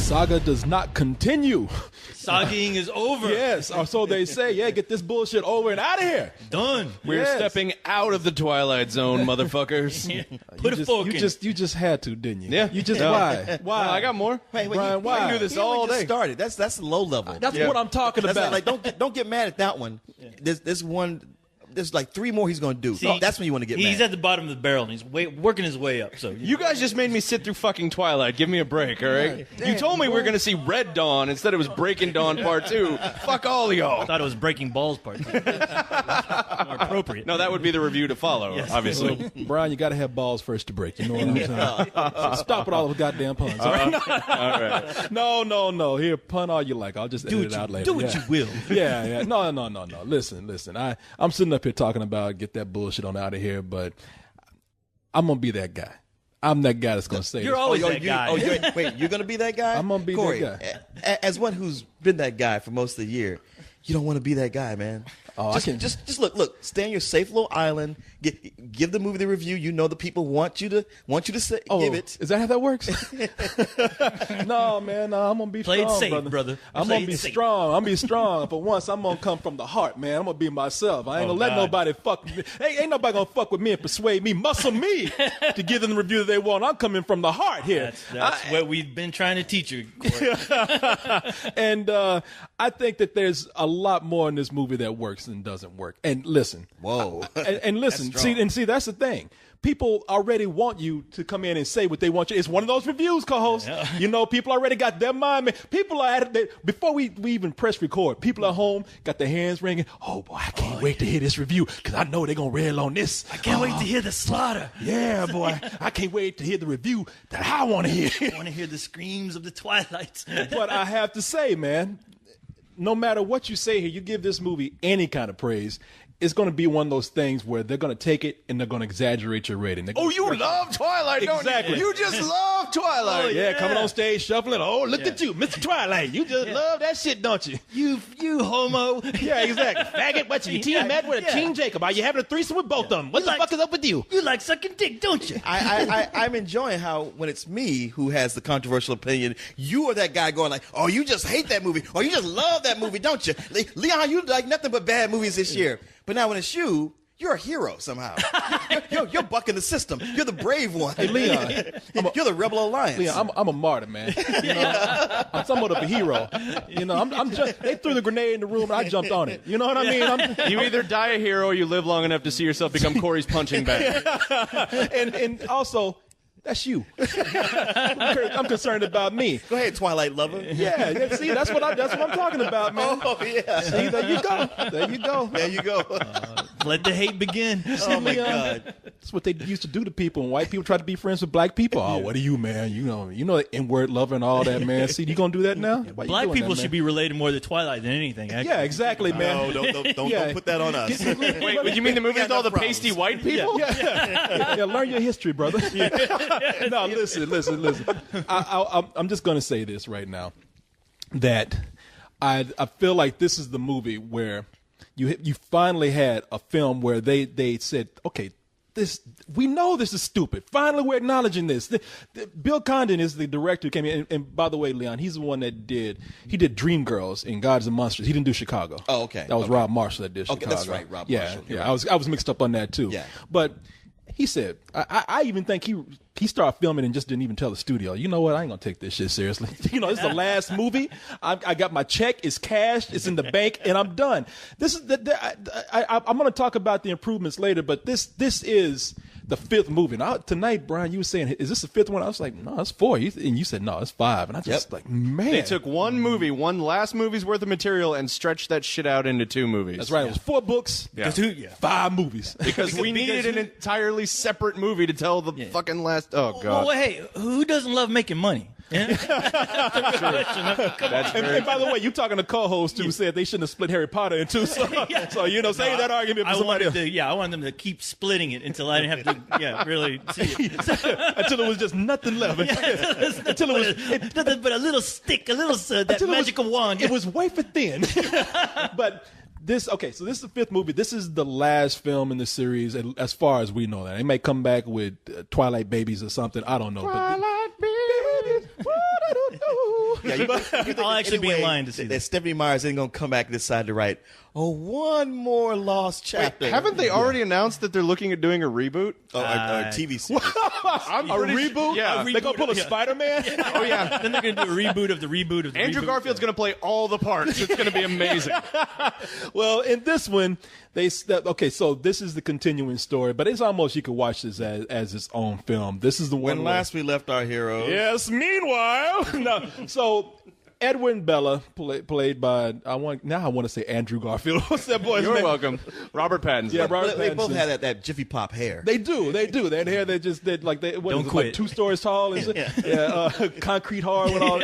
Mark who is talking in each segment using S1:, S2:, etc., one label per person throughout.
S1: saga does not continue.
S2: Sagaing is over.
S1: Yes, or so they say. Yeah, get this bullshit over and out of here.
S2: Done.
S3: We're stepping out of the Twilight Zone, motherfuckers.
S2: Put a fork in.
S1: You just had to, didn't you?
S3: Yeah.
S1: You just why?
S3: No, I got more.
S4: Wait,
S1: Brian, why?
S3: I can do this all day.
S4: Started. That's low level.
S1: That's what I'm talking
S4: That's
S1: about.
S4: like don't get mad at that one. There's one. There's like 3 more he's going to do.
S2: See,
S4: That's when you want to get
S2: He's
S4: mad.
S2: at the bottom of the barrel, and he's working his way up. So
S3: You guys just made me sit through fucking Twilight. Give me a break, all right? You told me we were going to see Red Dawn. Instead it was Breaking Dawn Part 2. Fuck all of
S2: I
S3: y'all.
S2: thought it was Breaking Balls part. More appropriate.
S3: No, that would be the review to follow, obviously.
S1: Brian, you got to have balls first to break. You know what I'm saying? So stop with all the goddamn puns. All right?
S3: All right.
S1: No. Here, pun all you like. I'll just edit it out later.
S2: Do what you will.
S1: Yeah. No. Listen. I'm sitting up here talking about get that bullshit on out of here, but I'm gonna be that guy. I'm that guy that's gonna say
S2: You're
S1: this.
S2: always that guy.
S4: Wait, you're going to be that guy?
S1: I'm gonna be
S4: Corey,
S1: that
S4: guy. As one who's been that guy for most of the year, you don't want to be that guy, man.
S1: Oh,
S4: just look. Stay on your safe little island. Give the movie the review. You know the people want you to say, give it.
S1: Is that how that works? No, man. I'm gonna be
S2: Play it
S1: strong,
S2: safe, brother.
S1: I'm
S2: Play
S1: gonna be
S2: it safe.
S1: strong. I'm gonna be strong. For once, I'm gonna come from the heart, man. I'm gonna be myself. I ain't gonna let
S2: God.
S1: nobody fuck with me. Ain't nobody gonna fuck with me and persuade me, muscle me to give them the review that they want. I'm coming from the heart here.
S2: That's what we've been trying to teach you, Corey.
S1: And I think that there's a lot more in this movie that works than doesn't work. And listen,
S4: Whoa.
S1: and listen, see, that's the thing. People already want you to come in and say what they want you. It's one of those reviews, co-host. Yeah. You know, people already got their mind. People are at it. Before we even press record, people at home got their hands ringing. Oh, boy, I can't wait to hear this review because I know they're going to rail on this.
S2: I can't wait to hear the slaughter.
S1: Yeah, boy. I can't wait to hear the review that I want to hear.
S2: I want to hear the screams of the Twilights.
S1: But I have to say, man, no matter what you say here, you give this movie any kind of praise, it's going to be one of those things where they're going to take it and they're going to exaggerate your rating.
S3: Oh, you love Twilight, don't you?
S1: Exactly.
S3: You just love Twilight.
S1: Yeah, coming on stage, shuffling. Oh, look at you, Mr. Twilight. You just love that shit, don't you?
S2: You homo.
S1: Yeah, exactly. Faggot, what's your team mad with a Team Jacob? Are you having a threesome with both of them? What the fuck is up with you?
S2: You like sucking dick, don't you?
S4: I'm enjoying how when it's me who has the controversial opinion, you are that guy going like, oh, you just hate that movie, or you just love that movie, don't you? Leon, you like nothing but bad movies this year. But now when it's you're a hero somehow. You're bucking the system. You're the brave one.
S1: Hey, Leon.
S4: You're the Rebel Alliance.
S1: Leon, I'm a martyr, man. You know, I'm somewhat of a hero. You know, they threw the grenade in the room and I jumped on it. You know what I mean?
S3: You either die a hero or you live long enough to see yourself become Corey's punching bag.
S1: and also, that's you. I'm concerned about me.
S4: Go ahead, Twilight lover.
S1: Yeah, see, that's what I'm talking about, man.
S4: Oh, yeah.
S1: See, there you go.
S4: There you go.
S2: Let the hate begin.
S4: Oh, my God.
S1: That's what they used to do to people. When white people try to be friends with black people. Oh, what are you, man? You know the N-word lover and all that, man. See, you gonna do that now? Why you
S2: Black
S1: doing
S2: people
S1: that,
S2: should be related more to Twilight than anything. Actually.
S1: Yeah, exactly, man.
S4: No, don't put that on us.
S3: Wait, would you mean the movie with all the pasty white people?
S1: Yeah, learn your history, brother. No, listen. I'm just going to say this right now, that I feel like this is the movie where you finally had a film where they said, okay, we know this is stupid. Finally, we're acknowledging this. Bill Condon is the director who came in, and by the way, Leon, he's the one that did Dreamgirls and Gods and Monsters. He didn't do Chicago.
S4: Oh, okay.
S1: That was Rob Marshall that did Chicago.
S4: Okay, that's right, Rob Marshall.
S1: Yeah. I was mixed up on that too.
S4: Yeah.
S1: But he said, I even think he started filming and just didn't even tell the studio, you know what, I ain't gonna take this shit seriously. You know, this is the last movie. I got my check, it's cashed, it's in the bank, and I'm done. This is I'm gonna talk about the improvements later, but this is the 5th movie. Now, tonight, Brian, you were saying, is this the 5th one? I was like, no, it's 4. And you said, no, it's 5. And I just like, man.
S3: They took one last movie's worth of material and stretched that shit out into 2 movies.
S1: That's right. It was 4 books, 5 movies.
S3: Because we needed an entirely separate movie to tell the fucking last. Oh, God.
S2: Well, hey, who doesn't love making money? Yeah?
S1: And by the way, you talking to co-host who said they shouldn't have split Harry Potter in 2. So save that argument for somebody else.
S2: I wanted them to keep splitting it until I didn't have to, really see it.
S1: Until it was just nothing left. Until it was
S2: nothing but a little stick, that magical wand.
S1: It was wafer thin. But so this is the 5th movie. This is the last film in the series, as far as we know. That they may come back with Twilight Babies or something. I don't know. Twilight Babies.
S2: I'll actually be in line to see
S4: that.
S2: that.
S4: Stephanie Meyers ain't gonna come back and decide to write, one more lost chapter.
S3: Haven't they already announced that they're looking at doing a reboot?
S4: A TV series.
S3: I'm
S1: A reboot?
S3: Yeah.
S1: They're going to pull a Spider-Man?
S3: Oh, yeah.
S2: Then they're going to do a reboot of the reboot of the
S3: Andrew
S2: reboot.
S3: Garfield's going to play all the parts. It's going to be amazing.
S1: Well, in this one, so this is the continuing story, but it's almost, you could watch this as its own film. This is the one
S4: When last we left our heroes.
S1: Yes, meanwhile. No, so Edwin Bella, played by, I want to say Andrew Garfield. What's that boy's
S3: You're
S1: name?
S3: welcome. Robert Pattinson.
S1: Yeah, Robert
S4: They both
S1: Pattinson.
S4: had that Jiffy Pop hair.
S1: They do. They had hair that just did like
S2: Don't
S1: like
S2: quit.
S1: 2 stories tall. Concrete hard with all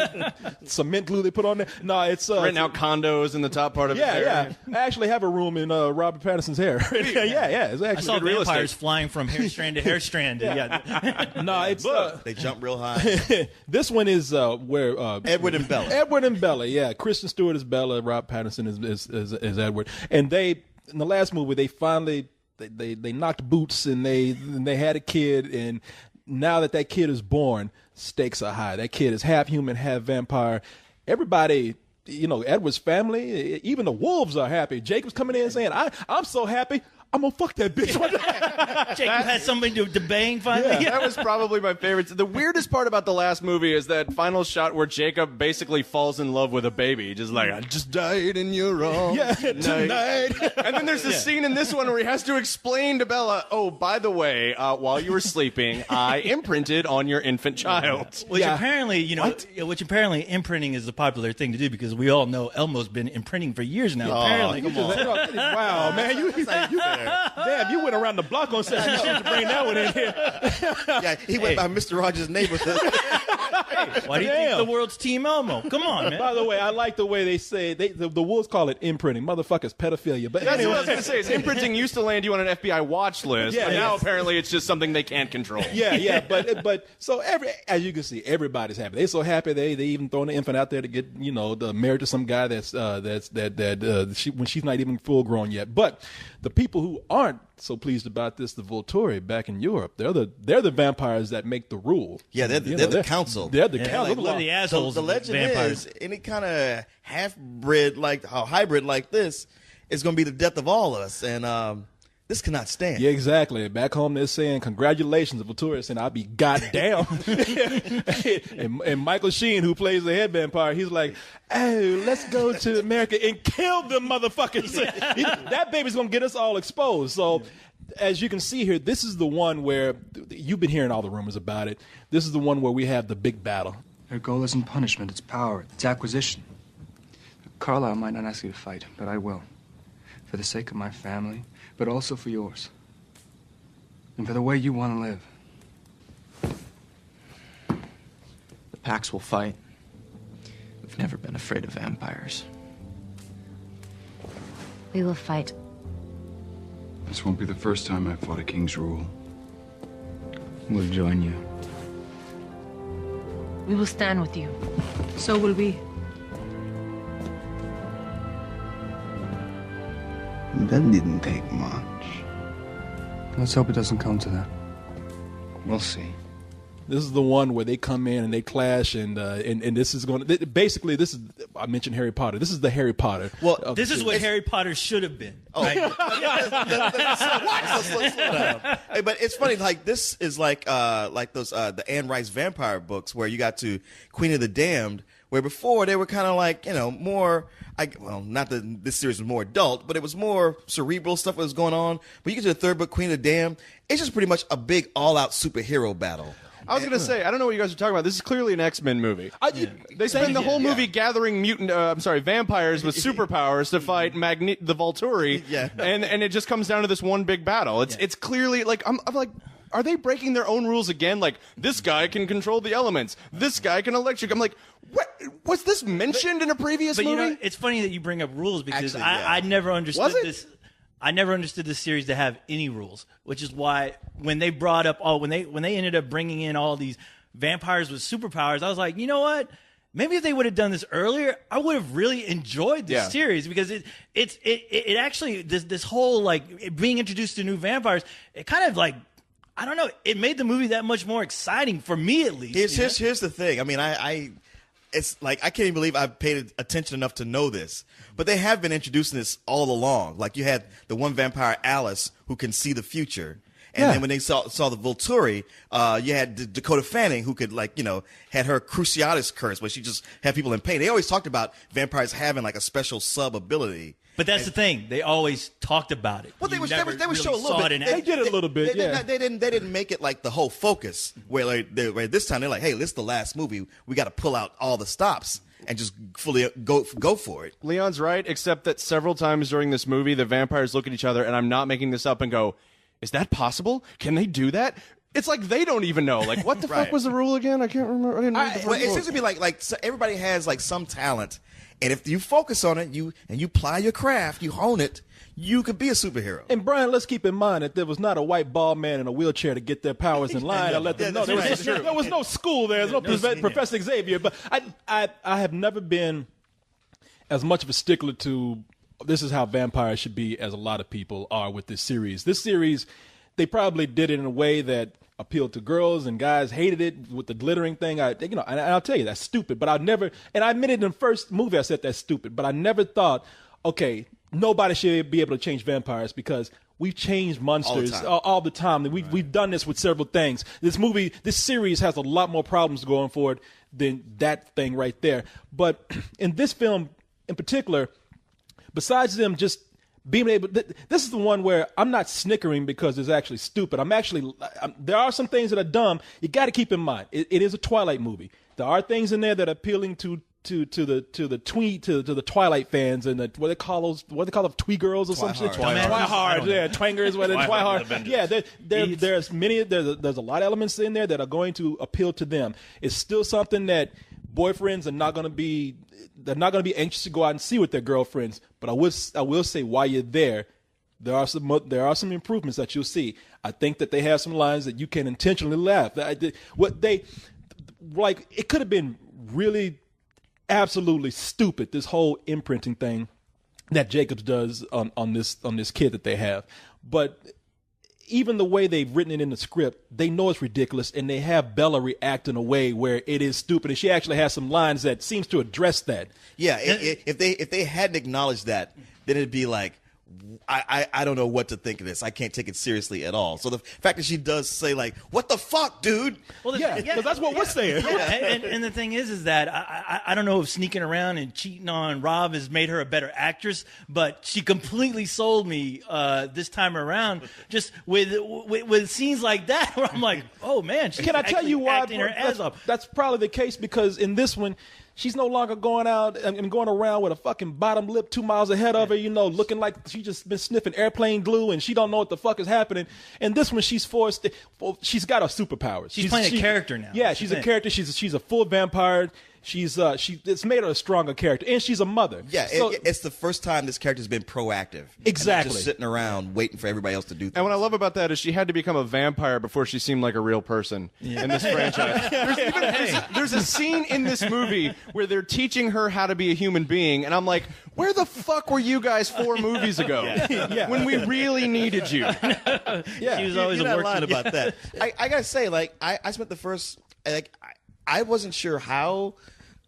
S1: cement glue they put on there. No, it's
S3: Renting out condos in the top part of his hair.
S1: yeah. I actually have a room in Robert Pattinson's hair. yeah. It's
S2: I
S1: actually
S2: saw
S1: good real
S2: vampires
S1: estate.
S2: flying from hair strand to hair strand. Yeah.
S1: No, it's
S4: They jump real high.
S1: this one is where
S4: Edward and Bella.
S1: Edward and Bella, yeah. Kristen Stewart is Bella, Rob Pattinson is Edward. And they, in the last movie, they finally they knocked boots and they had a kid, and now that kid is born, stakes are high. That kid is half human, half vampire. Everybody, Edward's family, even the wolves are happy. Jacob's coming in saying, I'm so happy, I'm gonna fuck that bitch.
S2: Jacob had somebody to bang finally.
S3: That was probably my favorite. The weirdest part about the last movie is that final shot where Jacob basically falls in love with a baby. Just like, I just died in your arms tonight. And then there's this scene in this one where he has to explain to Bella, oh, by the way, while you were sleeping, I imprinted on your infant child.
S2: Which apparently, imprinting is a popular thing to do because we all know Elmo's been imprinting for years now. Apparently,
S1: Wow, man, damn, you went around the block on Saturday. You should bring that one in here.
S4: Yeah, he went by Mr. Rogers' neighborhood.
S2: why do you think the world's Team Elmo? Come on, man.
S1: By the way, I like the way they say the wolves call it imprinting. Motherfuckers, pedophilia. But
S3: That's
S1: anyway,
S3: what I was going to say. Is imprinting used to land you on an FBI watch list,
S1: Yeah,
S3: but now
S1: yes.
S3: apparently it's just something they can't control.
S1: yeah. But so as you can see, everybody's happy. They're so happy they even throwing the infant out there to get married to some guy when she's not even full grown yet. But the people who aren't so pleased about this, the Volturi back in Europe, they're the vampires that make the rule.
S4: Yeah, they're the council.
S1: They're the
S2: Yeah,
S1: council.
S2: like, the
S4: So
S2: assholes.
S4: the
S2: of
S4: legend
S2: vampires.
S4: is any kind of half-bred, hybrid like this is going to be the death of all of us. And this cannot stand.
S1: Yeah, exactly. Back home, they're saying, congratulations. The Volturi is saying, I'll be goddamn. and Michael Sheen, who plays the head vampire, he's like, oh, let's go to America and kill them motherfuckers. That baby's going to get us all exposed. So, as you can see here, this is the one where you've been hearing all the rumors about it. This is the one where we have the big battle.
S5: Their goal isn't punishment, it's power, it's acquisition. Carlisle might not ask you to fight, but I will. For the sake of my family, but also for yours. And for the way you want to live.
S6: The Pax will fight. We've never been afraid of vampires.
S7: We will fight.
S5: This won't be the first time I've fought a king's rule.
S6: We'll join you.
S7: We will stand with you.
S8: So will we.
S9: That didn't take much.
S5: Let's hope it doesn't come to that.
S6: We'll see.
S1: This is the one where they come in and they clash, and this is going to basically this is, I mentioned Harry Potter. This is the Harry Potter.
S4: Well,
S2: This is what Harry Potter should have been.
S4: Oh,
S2: right?
S4: slow down. Hey, but it's funny. Like this is like those the Anne Rice vampire books where you got to Queen of the Damned, where before they were kind of like more. Not that this series was more adult, but it was more cerebral stuff that was going on. But you get to the third book, Queen of the Damned, it's just pretty much a big all-out superhero battle.
S3: I was going to say, I don't know what you guys are talking about. This is clearly an X-Men movie. They spend the whole movie gathering vampires with superpowers to fight the Volturi, and it just comes down to this one big battle. It's clearly like I'm like, are they breaking their own rules again? Like, this guy can control the elements. This guy can electric. I'm like, what? Was this mentioned in a previous movie?
S2: But it's funny that you bring up rules because
S4: Actually, yeah.
S2: I never understood
S3: Was it?
S2: this. I never understood this series to have any rules, which is why when they brought up when they ended up bringing in all these vampires with superpowers, I was like, you know what? Maybe if they would have done this earlier, I would have really enjoyed this series because it actually this whole like being introduced to new vampires, it kind of like, I don't know, it made the movie that much more exciting for me at least.
S4: Here's the thing. I mean, it's like I can't even believe I've paid attention enough to know this. But they have been introducing this all along. Like you had the one vampire, Alice, who can see the future. And then when they saw the Volturi, you had Dakota Fanning, who could, like, you know, had her Cruciatus curse, where she just had people in pain. They always talked about vampires having like a special sub ability.
S2: But that's the thing; they always talked about it.
S4: Well, they would show a little
S2: saw
S4: bit.
S2: it in
S1: They did it a little bit.
S4: They didn't make it like the whole focus. Where this time they're like, hey, this is the last movie. We got to pull out all the stops and just fully go for it.
S3: Leon's right, except that several times during this movie, the vampires look at each other, and I'm not making this up, and go, is that possible? Can they do that? It's like they don't even know. Like, what the fuck was the rule again? I can't remember. I didn't read the first
S4: Well, it
S3: book.
S4: seems to be like so everybody has like some talent, and if you focus on it, you ply your craft, you hone it, you could be a superhero.
S1: And Brian, let's keep in mind that there was not a white bald man in a wheelchair to get their powers in line. I let them know. There was no school there. There was no Professor Xavier. But I have never been as much of a stickler to this is how vampires should be as a lot of people are with this series. This series, they probably did it in a way that appealed to girls, and guys hated it with the glittering thing. And I'll tell you, that's stupid. But I admitted in the first movie I said that's stupid. But I never thought, okay, nobody should be able to change vampires because we've changed monsters all the time. We've done this with several things. This series has a lot more problems going for it than that thing right there. But in this film in particular, besides them just being able, this is the one where I'm not snickering because it's actually stupid. There are some things that are dumb. You got to keep in mind, it is a Twilight movie. There are things in there that are appealing to the Twilight fans and what they call them, twee girls or some shit. Twihard, yeah, twangers, Twihard. Yeah, there's a lot of elements in there that are going to appeal to them. It's still something that boyfriends are not going to be. They're not going to be anxious to go out and see with their girlfriends. But I will say, while you're there are some improvements that you'll see. I think that they have some lines that you can intentionally laugh. It could have been really absolutely stupid, this whole imprinting thing that Jacobs does on this kid that they have. But even the way they've written it in the script, they know it's ridiculous, and they have Bella react in a way where it is stupid, and she actually has some lines that seems to address that.
S4: Yeah, if they hadn't acknowledged that, then it'd be like, I don't know what to think of this. I can't take it seriously at all. So the fact that she does say, like, what the fuck, dude?
S2: Well,
S1: because that's what we're saying.
S2: Yeah, and the thing is that I don't know if sneaking around and cheating on Rob has made her a better actress, but she completely sold me this time around just with scenes like that where I'm like, oh, man, she's
S1: Can I tell you why
S2: acting her ass off.
S1: That's probably the case, because in this one, she's no longer going out and going around with a fucking bottom lip 2 miles ahead of her, looking like she just been sniffing airplane glue and she don't know what the fuck is happening. And this one, she's she's got her superpowers.
S2: She's playing a character now.
S1: Yeah, she's a character. She's a full vampire. It's made her a stronger character, and she's a mother.
S4: Yeah,
S1: so,
S4: it's the first time this character's been proactive.
S1: Exactly.
S4: Not just sitting around waiting for everybody else to do things.
S3: And what I love about that is she had to become a vampire before she seemed like a real person in this franchise. There's a scene in this movie where they're teaching her how to be a human being, and I'm like, where the fuck were you guys 4 movies ago when we really needed you?
S2: She was always
S4: You're
S2: a
S4: not
S2: work.
S4: lying about that. I gotta say, like, I spent the first, like, I wasn't sure how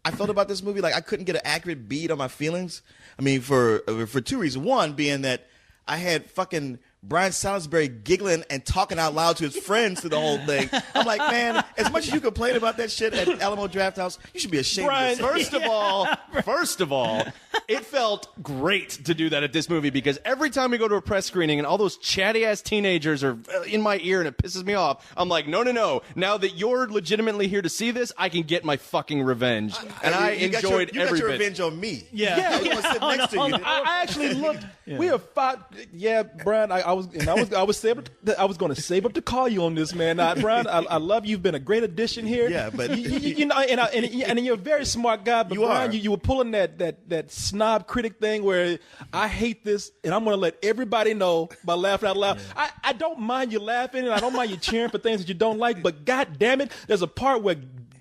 S4: I felt about this movie. Like, I couldn't get an accurate beat on my feelings. I mean, for 2 reasons. One being that I had fucking Brian Salisbury giggling and talking out loud to his friends through the whole thing. I'm like, man, as much as you complain about that shit at Alamo Drafthouse, you should be ashamed
S3: Brian,
S4: of yourself.
S3: first of all, it felt great to do that at this movie, because every time we go to a press screening and all those chatty-ass teenagers are in my ear and it pisses me off, I'm like, no. Now that you're legitimately here to see this, I can get my fucking revenge. And I enjoyed every bit.
S4: You got your revenge on me.
S2: Yeah.
S4: You want to sit next to you.
S1: I actually looked. We have fought. Yeah, Brian. I was going to save up to call you on this, man. Brian, I love you. You've been a great addition here.
S4: Yeah, but
S1: and you're a very smart guy. But Brian, you were pulling that snob critic thing where I hate this, and I'm going to let everybody know by laughing out loud. Yeah. I don't mind you laughing, and I don't mind you cheering for things that you don't like. But God damn it, there's a part where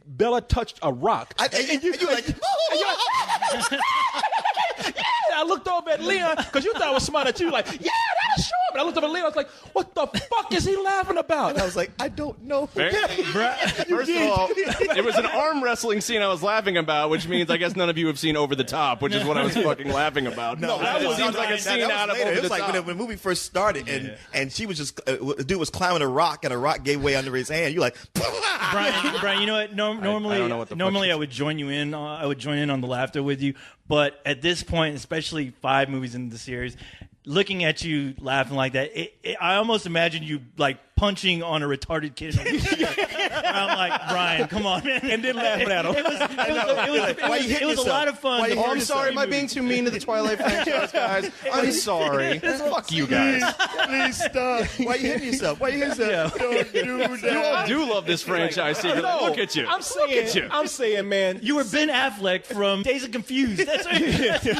S1: Bella touched a rock,
S4: and you're like,
S1: I looked over at Leon because you thought I was smart at you, like, yeah, that's sure. But I looked over at Leon, I was like, what what the fuck is he laughing about?
S4: And I was like, I don't know.
S3: First of all, it was an arm wrestling scene I was laughing about, which means I guess none of you have seen Over the Top, which is what I was fucking laughing about.
S4: No,
S3: that seems like a scene out of Over
S4: It
S3: the
S4: was like
S3: Top.
S4: when the movie first started, and she was just the dude was climbing a rock, and a rock gave way under his hand. You're like,
S2: Brian, you know what? Normally,
S3: I don't know what the fuck
S2: normally
S3: you-
S2: I would join you in. I would join in on the laughter with you. But at this point, especially 5 movies into the series, looking at you laughing like that, I almost imagine you like punching on a retarded kid. I'm like, Brian, come on, man,
S1: And then laughing at him.
S2: It was a lot of fun.
S3: Oh, I'm sorry. Am I being too mean to the Twilight franchise, guys? I'm sorry. Fuck you guys.
S4: please stop. Why you hitting yourself? Why you hitting yourself? Don't do that.
S3: You all do love this franchise secretly. Look at you.
S1: I'm saying, man.
S2: You were Ben Affleck from Days of Confused.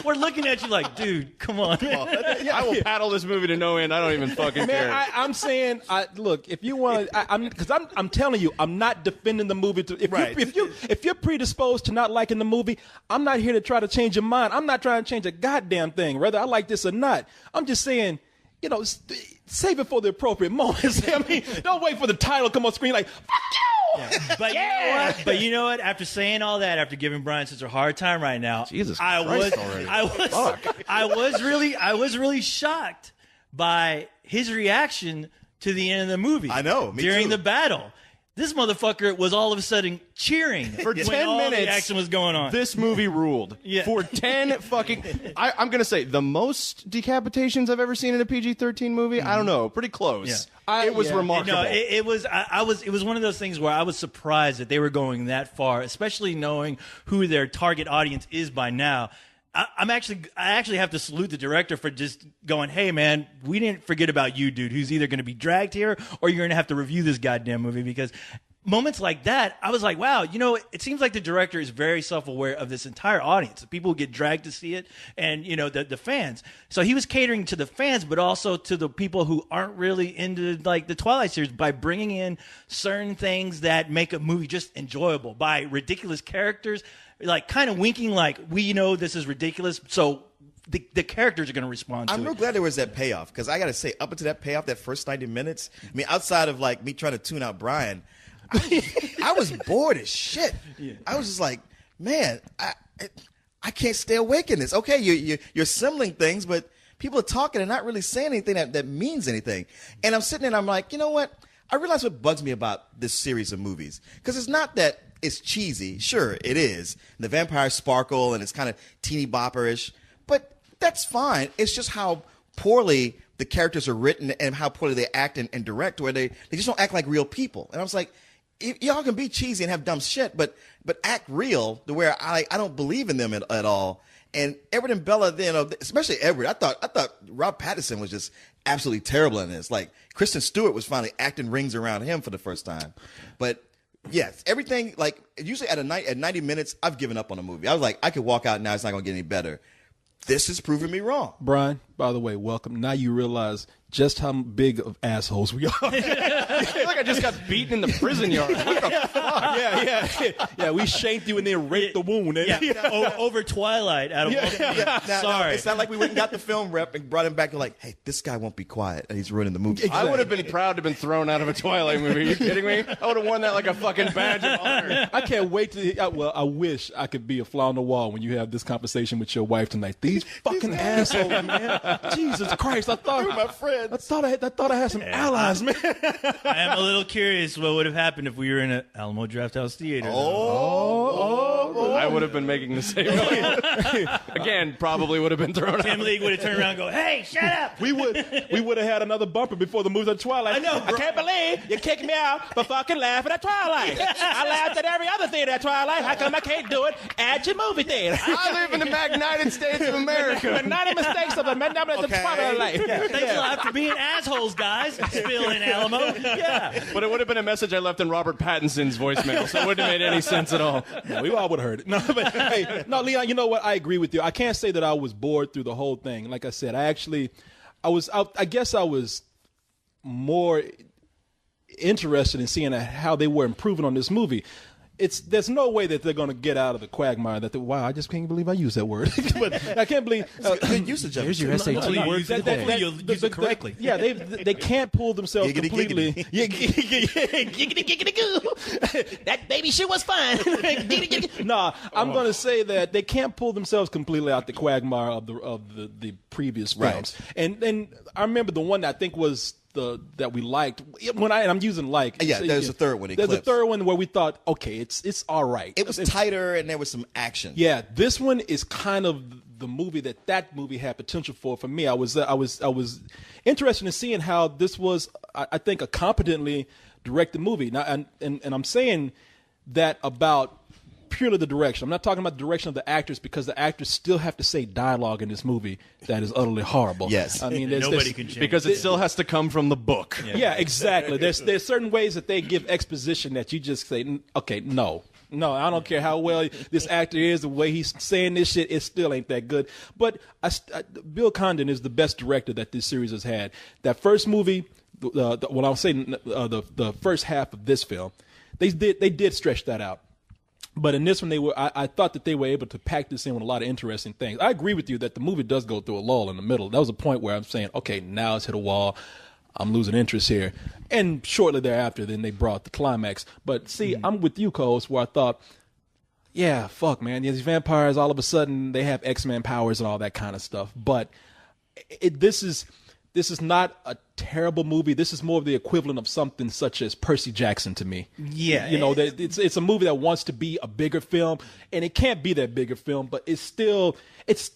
S2: We're looking at you like, dude, come on.
S3: I will paddle this movie to no end. I don't even fucking
S1: Man,
S3: care.
S1: I'm saying, look, if you want to, I'm telling you, I'm not defending the movie. If you're predisposed to not liking the movie, I'm not here to try to change your mind. I'm not trying to change a goddamn thing, whether I like this or not. I'm just saying, save it for the appropriate moments. I mean, don't wait for the title to come on screen like, fuck you!
S2: Yeah. But you know what? After saying all that, after giving Brian such a hard time right now,
S3: Jesus
S2: I
S3: Christ already.
S2: was really shocked by his reaction to the end of the movie.
S4: I know, me
S2: during
S4: too.
S2: the battle. This motherfucker was all of a sudden cheering
S3: For
S2: when
S3: 10
S2: all
S3: minutes,
S2: the action was going on.
S3: This movie ruled.
S2: Yeah.
S3: For 10 fucking... I'm going to say, the most decapitations I've ever seen in a PG-13 movie? I don't know. Pretty close.
S2: Yeah.
S3: It was remarkable.
S2: No, it was. It was one of those things where I was surprised that they were going that far, especially knowing who their target audience is by now. I actually have to salute the director for just going, hey man, we didn't forget about you, dude, who's either going to be dragged here or you're going to have to review this goddamn movie. Because moments like that, I was like, wow, it seems like the director is very self-aware of this entire audience, the people who get dragged to see it, and the fans. So he was catering to the fans, but also to the people who aren't really into like the Twilight series by bringing in certain things that make a movie just enjoyable, by ridiculous characters, like kind of winking like, we know this is ridiculous, so the characters are going to respond to it.
S4: I'm real glad there was that payoff, because I got to say, up until that payoff, that first 90 minutes, I mean, outside of like me trying to tune out Brian, I was bored as shit. Yeah. I was just like, man, I can't stay awake in this. Okay, you're assembling things, but people are talking and not really saying anything that means anything. And I'm sitting there and I'm like, you know what? I realize what bugs me about this series of movies, because it's not that it's cheesy. Sure, it is. The vampires sparkle and it's kind of teeny bopperish, but that's fine. It's just how poorly the characters are written and how poorly they act and direct, where they just don't act like real people. And I was like, y'all can be cheesy and have dumb shit, but act real to where I don't believe in them at all. And Edward and Bella, especially Edward, I thought Rob Pattinson was just absolutely terrible in this. Like Kristen Stewart was finally acting rings around him for the first time. But yes, everything, like usually at 90 minutes, I've given up on a movie. I was like, I could walk out now, it's not gonna get any better. This has proven me wrong.
S1: Brian, by the way, welcome. Now you realize just how big of assholes we are.
S3: I feel like I just got beaten in the prison yard. What the fuck?
S1: Yeah, we shanked you and then raped the wound.
S2: Over Twilight. Out of sorry.
S4: It's not like we went and got the film rep and brought him back and like, hey, this guy won't be quiet and he's ruining the movie.
S3: I would have been proud to have been thrown out of a Twilight movie. Are you kidding me? I would have worn that like a fucking badge of honor.
S1: I can't wait to. I wish I could be a fly on the wall when you have this conversation with your wife tonight. These fucking assholes, man. Jesus Christ! I thought
S4: my friends.
S1: I thought I had some allies, man.
S2: I am a little curious what would have happened if we were in an Alamo Drafthouse Theater.
S3: I would have been making the same noise. Again, probably would have been thrown
S2: Tim
S3: out.
S2: League would have turned around and go, hey, shut up.
S1: We would have had another bumper before the movie of Twilight.
S2: I know, bro.
S1: I can't believe you kicked me out for fucking laughing at Twilight. I laughed at every other theater at Twilight. How come I can't do it at your movie theater?
S3: I live in the Magnited States of America.
S1: Not a mistakes of the Twilight.
S2: Thanks a lot for being assholes, guys. Spill in Alamo. Yeah.
S3: But it would have been a message I left in Robert Pattinson's voicemail, so it wouldn't have made any sense at all.
S1: Yeah, we all would have heard it. No, but hey, Leon, you know what? I agree with you. I can't say that I was bored through the whole thing. Like I said, I guess I was more interested in seeing how they were improving on this movie. there's no way that they're going to get out of the quagmire. Wow, I just can't believe I used that word. But I can't believe
S4: good usage of it.
S6: Here's your SAT word for the day.
S2: Hopefully you'll use it correctly.
S1: Yeah, they can't pull themselves
S4: Giggity,
S1: completely.
S4: giggity.
S1: Giggity goo. That baby shit was fine. Giggity, giggity. Nah, I'm going to say that they can't pull themselves completely out the quagmire of the previous films.
S4: Right.
S1: And I remember the one that I think was that we liked and I'm using like
S4: there's a third one.
S1: There's a third one where we thought, okay, it's all right.
S4: It was tighter and there was some action.
S1: Yeah, this one is kind of the movie that movie had potential for. For me, I was interested in seeing how this was, I think, a competently directed movie. Now, and I'm saying that about purely the direction. I'm not talking about the direction of the actors, because the actors still have to say dialogue in this movie that is utterly horrible.
S4: Yes.
S1: I mean,
S2: Nobody can change
S3: because it still has to come from the book.
S1: Yeah, exactly. There's certain ways that they give exposition that you just say, okay, no, I don't care how well this actor is, the way he's saying this shit, it still ain't that good. But Bill Condon is the best director that this series has had. That first movie, when I was saying the first half of this film, they did stretch that out. But in this one, I thought that they were able to pack this in with a lot of interesting things. I agree with you that the movie does go through a lull in the middle. That was a point where I'm saying, okay, now it's hit a wall. I'm losing interest here. And shortly thereafter, then they brought the climax. But see, I'm with you, Coles, where I thought, yeah, fuck, man. These vampires, all of a sudden, they have X-Men powers and all that kind of stuff. But this is not a terrible movie. This is more of the equivalent of something such as Percy Jackson to me.
S2: Yeah.
S1: You know, it's a movie that wants to be a bigger film, and it can't be that bigger film, but it's still, it's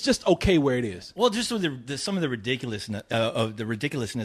S1: just okay where it is.
S2: Well, just with some of the ridiculousness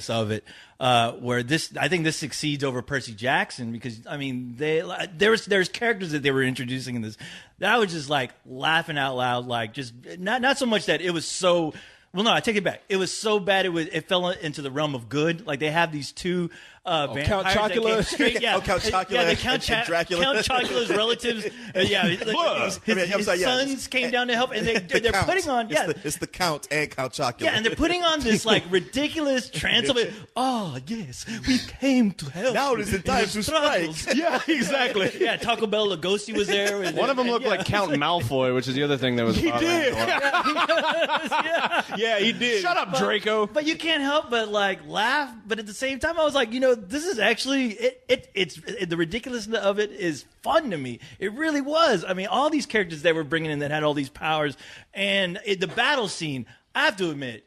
S2: of it, where I think this succeeds over Percy Jackson, because I mean there's characters that they were introducing in this that I was just like laughing out loud, like just not so much that it was so. Well, no, I take it back. It was so bad it fell into the realm of good. Like they have these two vampires
S1: Count Chocula.
S2: that came straight,
S4: Count Chocula
S2: yeah, the
S4: and Dracula.
S2: Count Chocula's relatives. His sons came down to help, and they're putting on.
S4: It's the Count and Count Chocula.
S2: Yeah, and they're putting on this like ridiculous Transylvania. Oh yes, we came to help.
S4: Now it is the time to strike.
S1: Yeah, exactly.
S2: Yeah, Taco Bell Lugosi was there.
S3: One of them looked like Count Malfoy, which is the other thing that was.
S1: He did.
S2: Yeah.
S1: Yeah, he did.
S3: Shut up, Draco.
S2: But you can't help but like laugh. But at the same time, I was like, this is actually it's the ridiculousness of it is fun to me. It really was. I mean, all these characters they were bringing in that had all these powers, and the battle scene. I have to admit,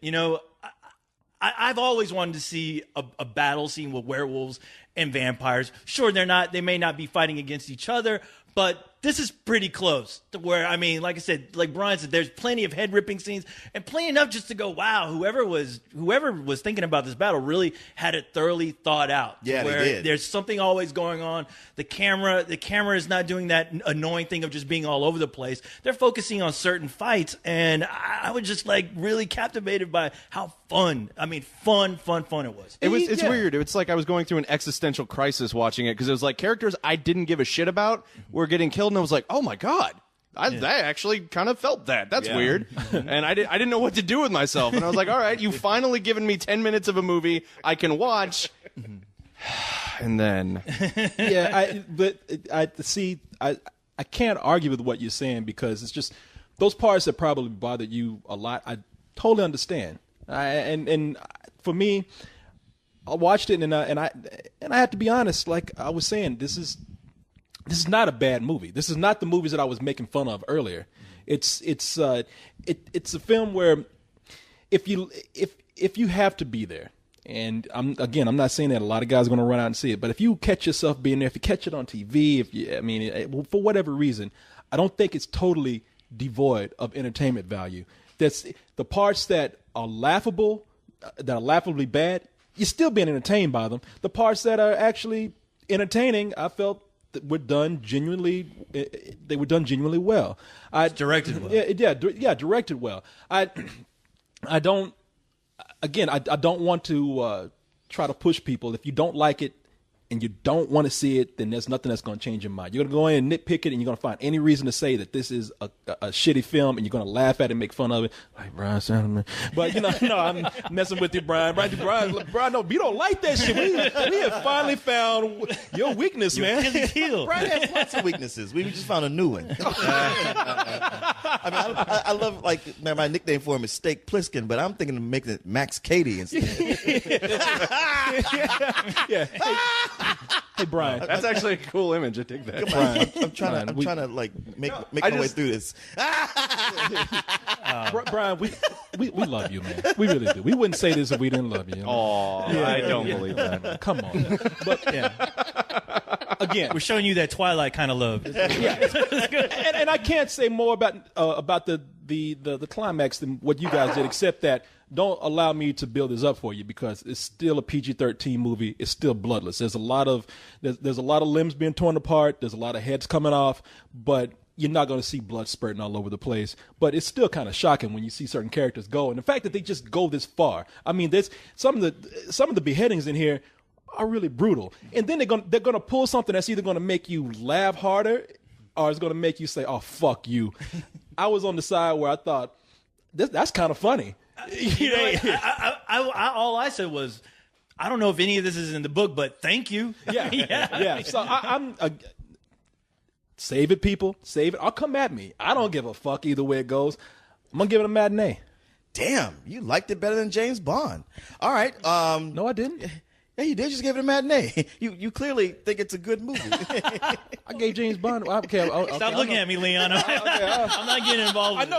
S2: I've always wanted to see a battle scene with werewolves and vampires. Sure, they may not be fighting against each other, but this is pretty close to where, I mean, like I said, like Brian said, there's plenty of head ripping scenes and plenty enough just to go, wow, whoever was thinking about this battle really had it thoroughly thought out.
S4: Yeah,
S2: where
S4: they did.
S2: There's something always going on. The camera is not doing that annoying thing of just being all over the place. They're focusing on certain fights, and I was just like really captivated by how fun it was.
S3: It's weird. It's like I was going through an existential crisis watching it, because it was like characters I didn't give a shit about were getting killed, and I was like, oh my god, I actually kind of felt that. That's weird. And I didn't know what to do with myself, and I was like, all right, you've finally given me 10 minutes of a movie I can watch. And then I can't argue with what you're saying, because it's just those parts that probably bothered you a lot. I totally understand. And for me, I watched it and I have to be honest. Like I was saying, this is not a bad movie. This is not the movies that I was making fun of earlier. It's a film where if you have to be there. And I'm not saying that a lot of guys are going to run out and see it, but if you catch yourself being there, if you catch it on TV, for whatever reason, I don't think it's totally devoid of entertainment value. That's the parts that are laughable, that are laughably bad. You're still being entertained by them. The parts that are actually entertaining, I felt that were done genuinely. They were done genuinely well.
S2: Directed well.
S1: Yeah, directed well. I don't want to try to push people. If you don't like it, and you don't want to see it, then there's nothing that's going to change your mind. You're going to go in and nitpick it, and you're going to find any reason to say that this is a shitty film, and you're going to laugh at it and make fun of it. Like, Brian Sandman. But, no, I'm messing with you, Brian. Brian, no, you don't like that shit. We have finally found your weakness, man.
S4: Brian has lots of weaknesses. We just found a new one. I love, like, my nickname for him is Steak Plissken, but I'm thinking of making it Max Cady instead.
S1: Yeah. Hey, Brian.
S3: That's actually a cool image. I dig that.
S4: Brian, I'm trying to like make my way through this.
S1: Brian, we love you, man. We really do. We wouldn't say this if we didn't love you.
S3: Oh, I don't believe that.
S1: Come on. But again,
S2: we're showing you that Twilight kind of love.
S1: and I can't say more about the climax than what you guys did, except that don't allow me to build this up for you, because it's still a PG-13 movie. It's still bloodless. There's a lot of limbs being torn apart. There's a lot of heads coming off, but you're not going to see blood spurting all over the place. But it's still kind of shocking when you see certain characters go, and the fact that they just go this far. I mean, there's some of the beheadings in here are really brutal, and then they're going to pull something that's either going to make you laugh harder or it's going to make you say, "Oh, fuck you." I was on the side where I thought that's kind of funny.
S2: All I said was, I don't know if any of this is in the book, but thank you.
S1: Yeah. So I'm save it, people. Save it. I'll come at me. I don't give a fuck either way it goes. I'm gonna give it a matinee.
S4: Damn, you liked it better than James Bond. All right.
S1: No, I didn't.
S4: Yeah, you did. Just give it a matinee. You clearly think it's a good movie.
S1: I gave James Bond. Okay,
S2: Stop looking at me, Leon. I'm not getting involved.
S1: I know.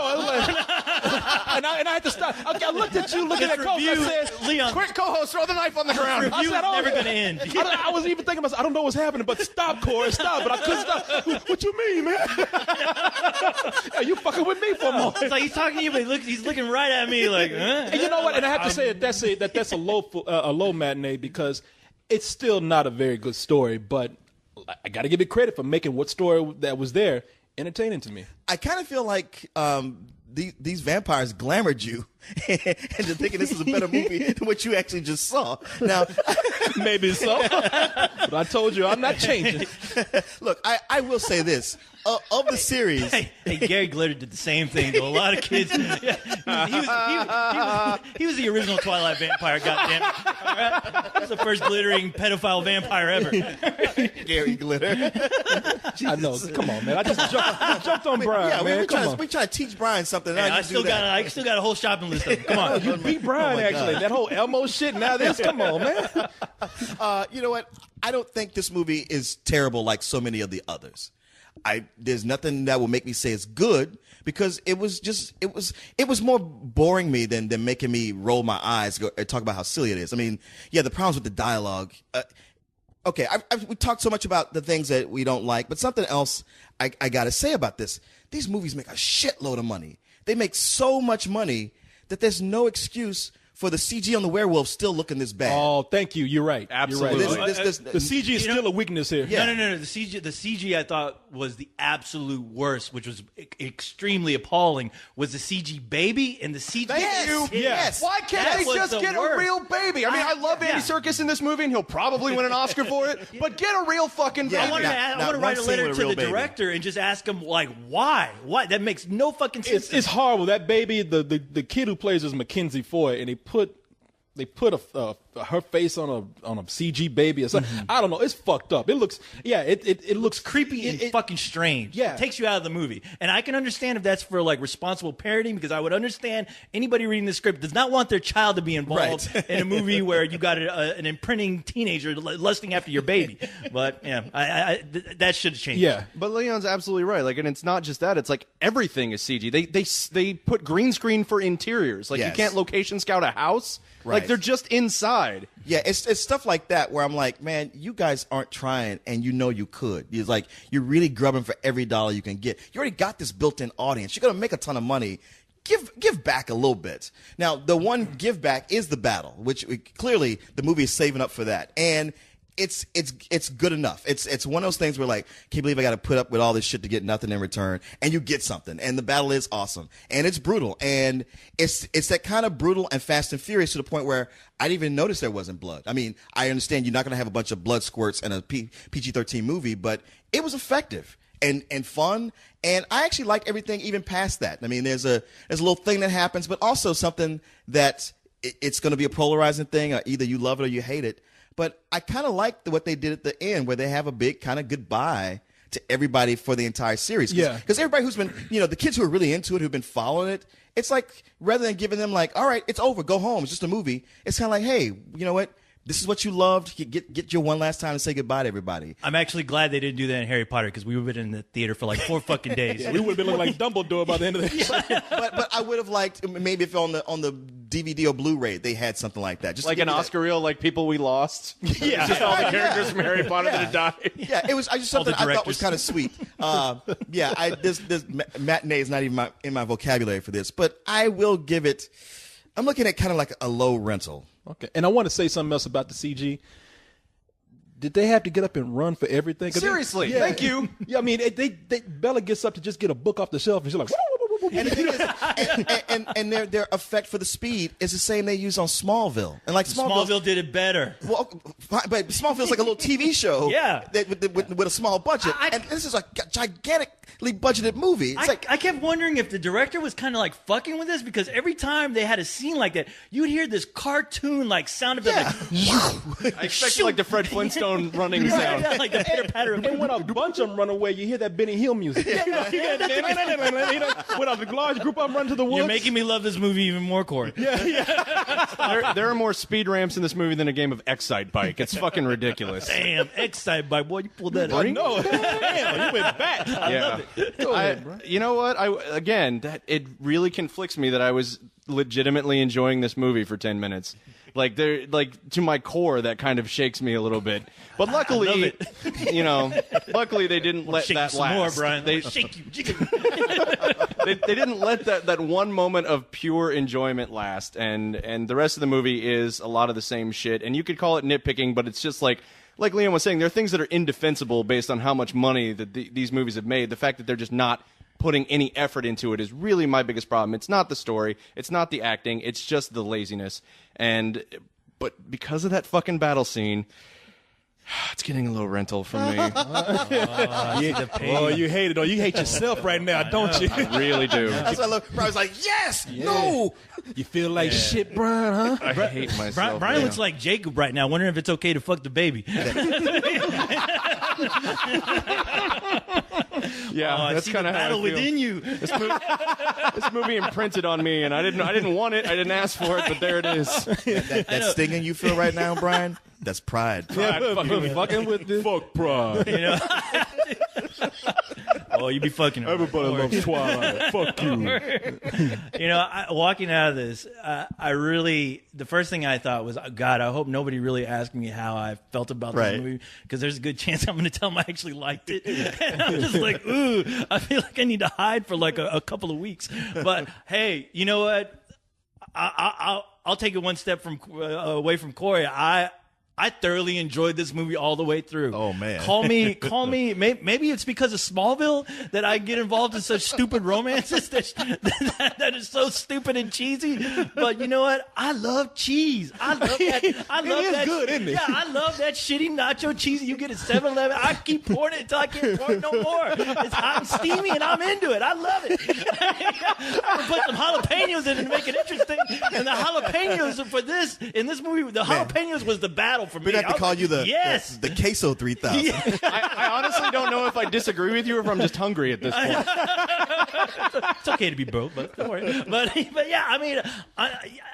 S1: And I had to stop. Okay, I looked at you, looking at co-host. I said,
S2: Leon,
S3: quick, co-host, throw the knife on the ground.
S2: Review is never going to end.
S1: I was even thinking, I don't know what's happening, but stop, Corey, stop. But I couldn't stop. What you mean, man? Are you fucking with me for a moment?
S2: It's like he's talking to you, but he's looking right at me like,
S1: And you know what? And I have to say that's a low matinee, because it's still not a very good story, but I got to give it credit for making what story that was there entertaining to me.
S4: I kind of feel like these vampires glamored you into thinking this is a better movie than what you actually just saw. Now,
S1: maybe so, but I told you I'm not changing.
S4: Look, I will say this. Of the series,
S2: hey, Gary Glitter did the same thing to a lot of kids. Yeah, he was the original Twilight vampire. Goddamn it! Right? He was the first glittering pedophile vampire ever.
S4: Gary Glitter.
S1: I know. Come on, man. I just jumped on Brian.
S4: Yeah,
S1: man.
S4: we try to teach Brian something.
S2: Hey, I still got a whole shopping list of them. Come on,
S1: you beat Brian actually. That whole Elmo shit. Now this. Come on, man.
S4: You know what? I don't think this movie is terrible like so many of the others. There's nothing that will make me say it's good, because it was more boring me than making me roll my eyes and talk about how silly it is. I mean, yeah, the problems with the dialogue. Okay, we talked so much about the things that we don't like, but something else I got to say about this. These movies make a shitload of money. They make so much money that there's no excuse for the CG on the werewolf still looking this bad.
S1: Oh, thank you. You're right.
S3: Absolutely.
S1: You're right. The CG is still a weakness here.
S2: Yeah. No. The CG I thought was the absolute worst, which was extremely appalling, was the CG baby and the CG.
S3: Yes. Why can't they just get a real baby? I mean, I love Andy Serkis in this movie, and he'll probably win an Oscar for it, but get a real fucking baby.
S2: I want to write a letter to the director and just ask him, like, why? Why? That makes no fucking sense.
S1: It's horrible. That baby, the kid who plays is Mackenzie Foy, and they put her face on a CG baby or something. Mm-hmm. I don't know. It's fucked up. It looks it looks
S2: creepy and fucking strange.
S1: Yeah,
S2: it takes you out of the movie. And I can understand if that's for like responsible parenting, because I would understand anybody reading the script does not want their child to be involved in a movie where you got an imprinting teenager lusting after your baby. But yeah, that should change.
S1: Yeah,
S3: but Leon's absolutely right. Like, and it's not just that. It's like everything is CG. They put green screen for interiors. Like, you can't location scout a house.
S4: Right.
S3: Like, they're just inside.
S4: Yeah, it's stuff like that where I'm like, man, you guys aren't trying, and you know you could. It's like you're really grubbing for every dollar you can get. You already got this built-in audience. You're gonna make a ton of money. Give back a little bit. Now, the one give back is the battle, which clearly the movie is saving up for that. And it's good enough. It's one of those things where like, can't believe I got to put up with all this shit to get nothing in return, and you get something. And the battle is awesome, and it's brutal, and it's that kind of brutal and fast and furious to the point where I didn't even notice there wasn't blood. I mean, I understand you're not going to have a bunch of blood squirts in a PG-13 movie, but it was effective and fun, and I actually liked everything even past that. I mean, there's a little thing that happens, but also something that it's going to be a polarizing thing. Either you love it or you hate it. But I kind of like what they did at the end, where they have a big kind of goodbye to everybody for the entire series. Because everybody who's been, the kids who are really into it, who've been following it, it's like, rather than giving them like, all right, it's over, go home, it's just a movie, it's kind of like, hey, you know what? This is what you loved. Get your one last time to say goodbye to everybody.
S2: I'm actually glad they didn't do that in Harry Potter, because we would have been in the theater for like 4 fucking days.
S1: We would have been looking like Dumbledore by the end of the
S4: But I would have liked maybe if on the DVD or Blu-ray they had something like that. Just
S3: like an Oscar reel, like People We Lost.
S2: Yeah.
S3: Just all the characters from Harry Potter that had died.
S4: Yeah, it was just something I thought was kind of sweet. This matinee is not even in my vocabulary for this, but I will give it. I'm looking at kind of like a low rental.
S1: Okay, and I want to say something else about the CG. Did they have to get up and run for everything?
S3: Seriously, thank you.
S1: Yeah, I mean, Bella gets up to just get a book off the shelf, and she's like,
S4: and the thing is, and their effect for the speed is the same they use on Smallville. And like
S2: Smallville did it better.
S4: Well, but Smallville's like a little TV show.
S2: Yeah.
S4: With a small budget. And this is a gigantically budgeted movie. It's
S2: I kept wondering if the director was kind of like fucking with this, because every time they had a scene like that, you would hear this cartoon like sound effect. Like,
S3: I expected like the Fred Flintstone running sound.
S2: Yeah, like the pitter patter.
S1: and when a bunch of them run away, you hear that Benny Hill music. When a large group of them run to the woods.
S2: You're making me love this movie even more, Corey.
S3: There are more speed ramps in this movie than a game of Excite Bike. It's fucking ridiculous.
S2: Damn, Excite Bike, boy, you pulled that
S1: I
S2: out.
S1: know. Damn, you went back.
S2: I love it.
S1: Go ahead, bro.
S3: You know what? It really conflicts me that I was legitimately enjoying this movie for 10 minutes. Like to my core, that kind of shakes me a little bit. But luckily, luckily they didn't let
S2: Shake
S3: that
S2: you some
S3: last.
S2: more, Brian.
S3: They
S2: Shake you.
S3: they didn't let that one moment of pure enjoyment last, and the rest of the movie is a lot of the same shit. And you could call it nitpicking, but it's just like Liam was saying, there are things that are indefensible based on how much money that these movies have made. The fact that they're just not putting any effort into it is really my biggest problem. It's not the story, it's not the acting, it's just the laziness. But because of that fucking battle scene, it's getting a little rental from me.
S1: You hate it, or you hate yourself right now, don't you?
S3: I really do.
S4: That's why I love. Brian's like, yes, no.
S1: You feel like shit, Brian, huh?
S3: I hate myself.
S2: Brian looks like Jacob right now, wondering if it's okay to fuck the baby.
S3: Yeah, that's kind of how I
S2: battle
S3: feel.
S2: within you.
S3: This movie imprinted on me, and I didn't want it. I didn't ask for it, but there it is.
S4: That stinging you feel right now, Brian, that's pride.
S1: Fucking with this. Fuck pride.
S2: You know? Oh, you be fucking her.
S1: Everybody loves Twilight. Fuck you.
S2: Walking out of this, the first thing I thought was, God, I hope nobody really asked me how I felt about this movie, because there's a good chance I'm going to tell them I actually liked it. And I'm just like, ooh, I feel like I need to hide for like a couple of weeks. But hey, you know what? I'll take it one step away from Corey. I thoroughly enjoyed this movie all the way through.
S4: Oh, man.
S2: Call me. Maybe it's because of Smallville that I get involved in such stupid romances that is so stupid and cheesy. But you know what? I love cheese. I love that. I love
S1: is
S2: that.
S1: good, isn't it?
S2: Yeah, I love that shitty nacho cheese you get at 7-Eleven. I keep pouring it until I can't pour it no more. It's hot and steamy, and I'm into it. I love it. I'm gonna put some jalapenos in it to make it interesting. And the jalapenos in this movie, the jalapenos was the battle for me.
S4: We'd have to call you the Queso 3000.
S2: Yeah.
S3: I honestly don't know if I disagree with you or if I'm just hungry at this point.
S2: It's okay to be broke, but don't worry. But yeah, I mean,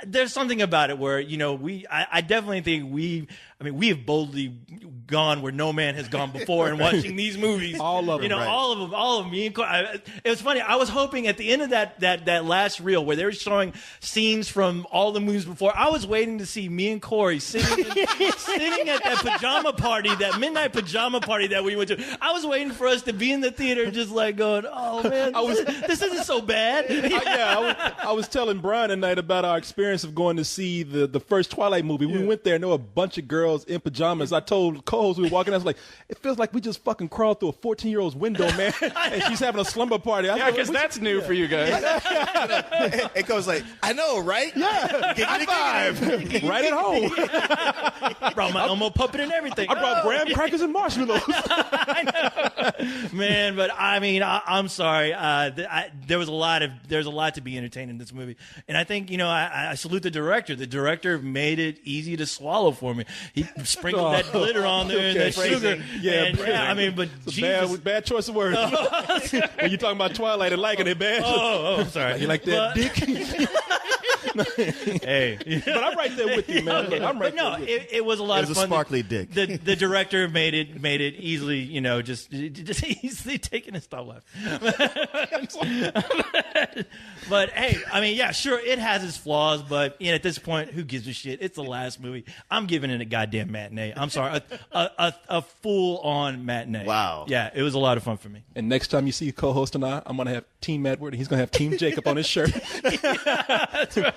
S2: there's something about it where I definitely think we have boldly gone where no man has gone before in watching these movies.
S1: All of them, right.
S2: all of them. Me and Corey, it was funny. I was hoping at the end of that last reel where they were showing scenes from all the movies before, I was waiting to see me and Corey sitting at that pajama party, that midnight pajama party that we went to. I was waiting for us to be in the theater just like going, oh man, this isn't so bad.
S1: I was telling Brian tonight about our experience of going to see the first Twilight movie. We went there and there were a bunch of girls girls in pajamas. I told co-host we were walking. I was like, it feels like we just fucking crawled through a 14-year-old's window, man. And she's having a slumber party.
S3: Yeah, because that's new for you guys.
S4: And Cole's like, I know, right?
S1: Yeah, high five. Right at home.
S2: Brought my Elmo puppet and everything.
S1: I brought graham crackers and marshmallows.
S2: I know. Man, but I mean, I'm sorry. There's a lot to be entertained in this movie, and I think I salute the director. The director made it easy to swallow for me. He sprinkled that glitter on there and that sugar. I mean, but Jesus.
S1: Bad choice of words. When you're talking about Twilight and liking it, bad.
S2: Oh, I'm sorry.
S1: You like that dick?
S2: Hey,
S1: but I'm right there with you, man.
S2: Okay.
S1: I'm right
S2: but no,
S1: there.
S2: it was a lot of
S4: It was
S2: fun.
S4: a sparkly dick.
S2: The director made it easily, just easily taking his top left. But hey, I mean, yeah, sure, it has its flaws, but at this point, who gives a shit? It's the last movie. I'm giving it a goddamn matinee. I'm sorry, a full-on matinee.
S4: Wow.
S2: Yeah, it was a lot of fun for me.
S1: And next time you see co-host and I'm going to have Team Edward, and he's going to have Team Jacob on his shirt.
S2: That's right.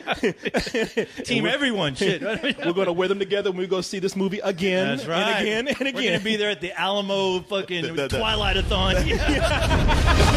S2: Team everyone, shit.
S1: We're going to wear them together when we go see this movie again.
S2: That's right.
S1: And again and again.
S2: We're going to be there at the Alamo fucking Twilight-a-thon. Yeah.